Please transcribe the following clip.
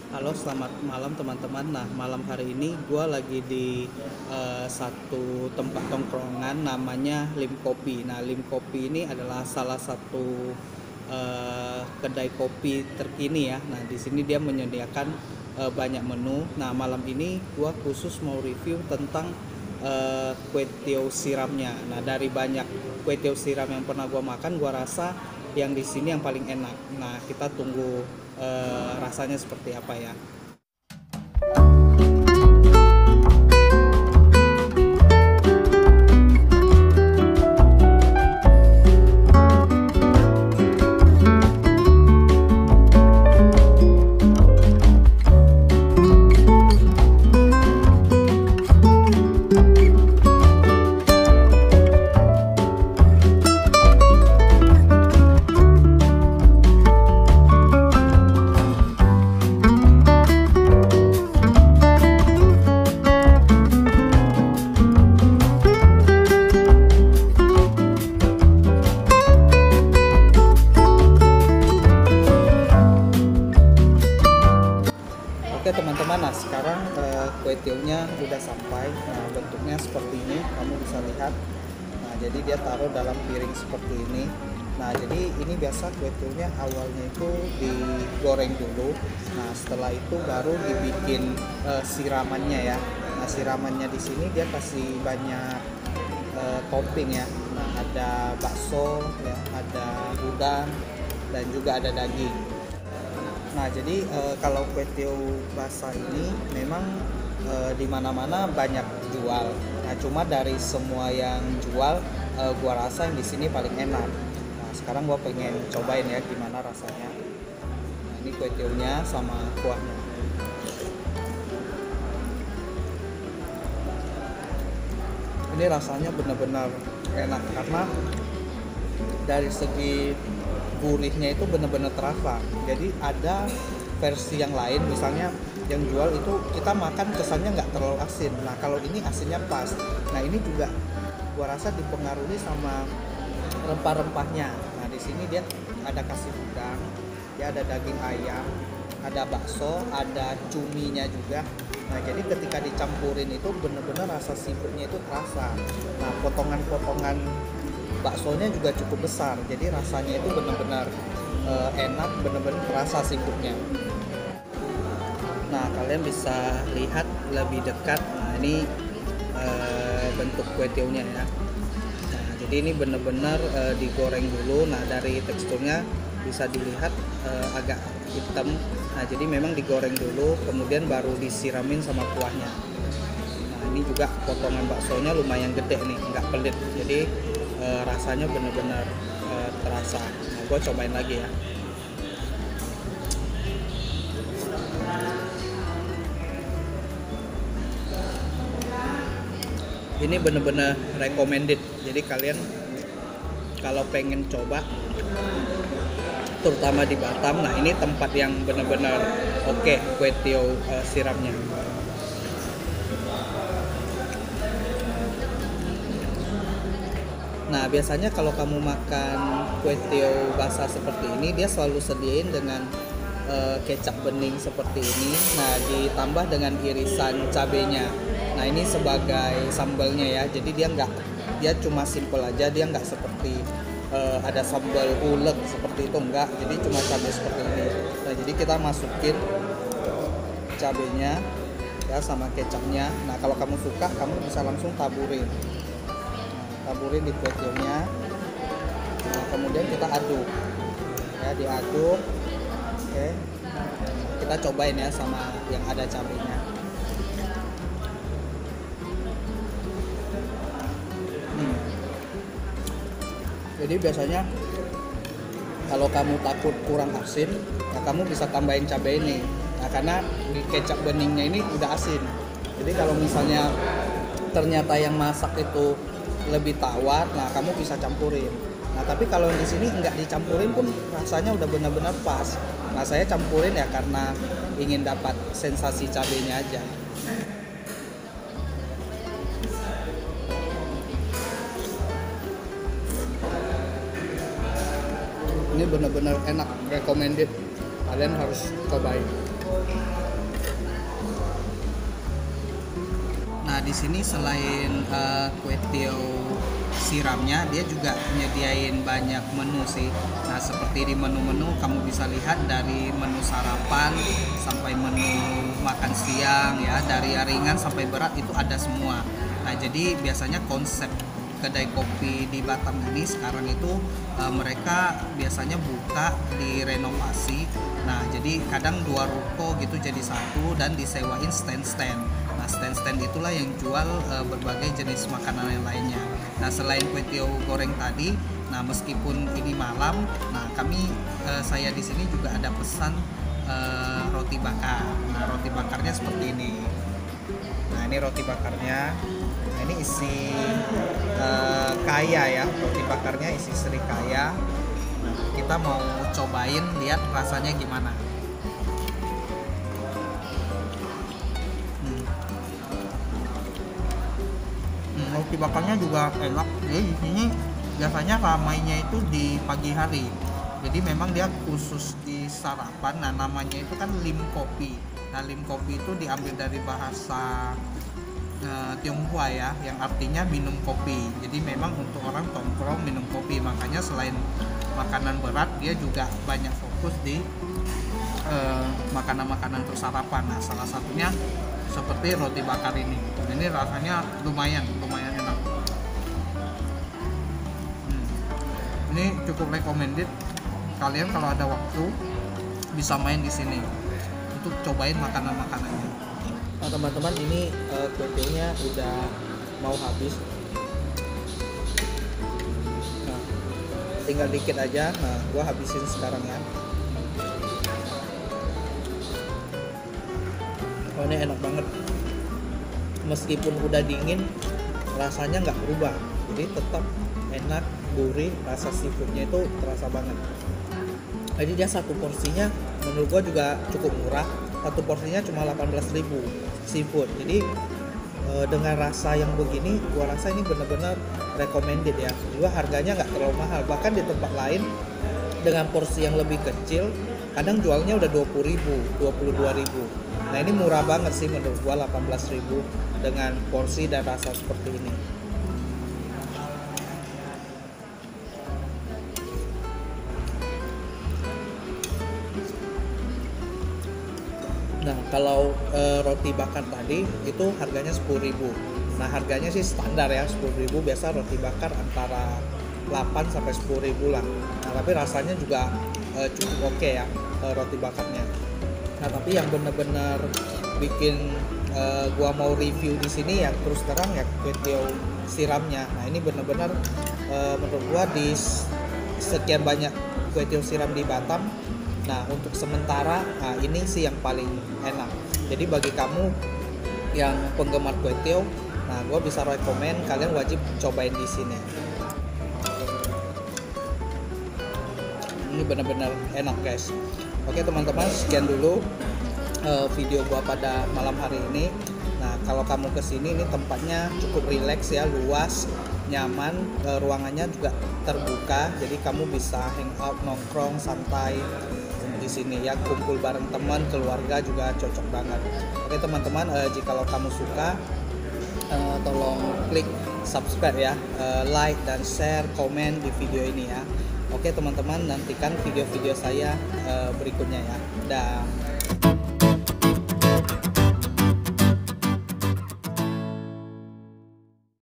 Halo, selamat malam teman-teman. Nah, malam hari ini gue lagi di satu tempat tongkrongan namanya Lim Kopi. Nah, Lim Kopi ini adalah salah satu kedai kopi terkini ya. Nah, di sini dia menyediakan banyak menu. Nah, malam ini gue khusus mau review tentang kue tiaw siramnya. Nah, dari banyak kue tiaw siram yang pernah gue makan, gue rasa yang di sini yang paling enak. Nah, kita tunggu rasanya seperti apa ya. Oke teman-teman, nah sekarang kue tiawnya udah sampai. Nah, bentuknya seperti ini, kamu bisa lihat. Nah, jadi dia taruh dalam piring seperti ini. Nah, jadi ini biasa kue tiawnya awalnya itu digoreng dulu. Nah, setelah itu baru dibikin siramannya ya. Nah, siramannya di sini dia kasih banyak topping ya. Nah, ada bakso ya, ada udang, dan juga ada daging. Nah, jadi kalau kue tiaw basah ini memang di mana-mana banyak jual. Nah, cuma dari semua yang jual, gua rasa yang di sini paling enak. Nah, sekarang gua pengen cobain ya gimana rasanya. Nah, ini kue tiawnya sama kuahnya. Ini rasanya benar-benar enak karena dari segi gurihnya itu benar-benar terasa. Jadi ada versi yang lain, misalnya yang jual itu kita makan kesannya nggak terlalu asin. Nah, kalau ini asinnya pas. Nah, ini juga gua rasa dipengaruhi sama rempah-rempahnya. Nah, di sini dia ada kasih udang, dia ada daging ayam, ada bakso, ada cuminya juga. Nah, jadi ketika dicampurin itu benar-benar rasa seafoodnya itu terasa. Nah, potongan-potongan baksonya juga cukup besar, jadi rasanya itu benar-benar enak, benar-benar terasa seafoodnya. Nah, kalian bisa lihat lebih dekat. Nah, ini bentuk kue tiawnya ya. Nah, jadi ini benar-benar digoreng dulu. Nah, dari teksturnya bisa dilihat agak hitam. Nah, jadi memang digoreng dulu, kemudian baru disiramin sama kuahnya. Nah, ini juga potongan baksonya lumayan gede nih, nggak pelit. Jadi rasanya benar-benar terasa. Nah, gue cobain lagi ya. Ini benar-benar recommended. Jadi kalian kalau pengen coba, terutama di Batam, nah ini tempat yang benar-benar oke kue tiaw siramnya. Nah, biasanya kalau kamu makan kue tiaw basah seperti ini, dia selalu sediain dengan kecap bening seperti ini. Nah, ditambah dengan irisan cabenya. Nah, ini sebagai sambalnya ya. Jadi dia cuma simple aja, dia nggak seperti ada sambal ulek seperti itu, enggak. Jadi cuma cabai seperti ini. Nah, jadi kita masukin cabenya ya sama kecapnya. Nah, kalau kamu suka, kamu bisa langsung taburin di kue tiawnya. Nah, kemudian kita aduk ya, diaduk. Oke, kita cobain ya sama yang ada cabenya. Jadi biasanya kalau kamu takut kurang asin, ya kamu bisa tambahin cabai ini. Nah, karena di kecap beningnya ini udah asin. Jadi kalau misalnya ternyata yang masak itu lebih tawar, nah kamu bisa campurin. Nah, tapi kalau di sini nggak dicampurin pun rasanya udah benar-benar pas. Nah, saya campurin ya karena ingin dapat sensasi cabenya aja. Ini benar-benar enak, recommended, kalian harus cobain. Nah, di sini selain kue tiaw siramnya, dia juga nyediain banyak menu sih. Nah, seperti di menu-menu kamu bisa lihat dari menu sarapan sampai menu makan siang ya, dari yang ringan sampai berat itu ada semua. Nah, jadi biasanya konsep kedai kopi di Batam ini sekarang itu mereka biasanya buka di renovasi. Nah, jadi kadang 2 ruko gitu jadi satu dan disewain stand-stand. Nah, stand-stand itulah yang jual berbagai jenis makanan yang lainnya. Nah, selain kue tiaw goreng tadi, nah meskipun ini malam, nah saya di sini juga ada pesan roti bakar. Nah, roti bakarnya seperti ini. Nah, ini roti bakarnya. Nah, ini isi kaya ya, roti bakarnya isi serikaya. Nah, kita mau cobain lihat rasanya gimana. Roti bakarnya juga enak. Jadi di sini biasanya ramainya itu di pagi hari. Jadi memang dia khusus di sarapan. Nah, namanya itu kan lim kopi. Nah, lim kopi itu diambil dari bahasa Tionghoa ya, yang artinya minum kopi. Jadi memang untuk orang tongkrong minum kopi. Makanya selain makanan berat, dia juga banyak fokus di makanan-makanan untuk sarapan. Nah, salah satunya seperti roti bakar ini. Ini rasanya lumayan enak. Ini cukup recommended. Kalian kalau ada waktu bisa main di sini untuk cobain makanan-makanannya. Nah, teman-teman, ini kue tiawnya udah mau habis. Nah, tinggal dikit aja. Nah, gua habisin sekarang ya. Oh, ini enak banget. Meskipun udah dingin, rasanya nggak berubah. Jadi tetap enak, gurih, rasa seafoodnya itu terasa banget. Jadi dia satu porsinya menurut gua juga cukup murah. Satu porsinya cuma 18.000 seafood. Jadi dengan rasa yang begini, gua rasa ini benar-benar recommended ya. Juga harganya nggak terlalu mahal. Bahkan di tempat lain dengan porsi yang lebih kecil, kadang jualnya udah 20.000, 22.000. Nah, ini murah banget sih menurut gua, 18.000 dengan porsi dan rasa seperti ini. Nah, kalau roti bakar tadi itu harganya 10.000. Nah, harganya sih standar ya, 10.000. Biasa roti bakar antara 8 sampai 10.000 lah. Nah, tapi rasanya juga cukup oke ya, roti bakarnya. Nah, tapi yang benar-benar bikin gua mau review di sini ya terus terang ya kue tiaw siramnya. Nah, ini benar-benar menurut gua di sekian banyak kue tiaw siram di Batam, nah untuk sementara ini sih yang paling enak. Jadi bagi kamu yang penggemar kue tiaw, nah gua bisa rekomen kalian wajib cobain di sini. Ini benar-benar enak guys. Oke teman-teman, sekian dulu video gua pada malam hari ini. Nah, kalau kamu kesini, ini tempatnya cukup rileks ya, luas, nyaman, ruangannya juga terbuka, jadi kamu bisa hangout, nongkrong, santai di sini ya, kumpul bareng teman, keluarga juga cocok banget. Oke teman-teman, jikalau kamu suka, tolong klik subscribe ya, like dan share, komen di video ini ya. Oke teman-teman, nantikan video-video saya berikutnya ya. Dah.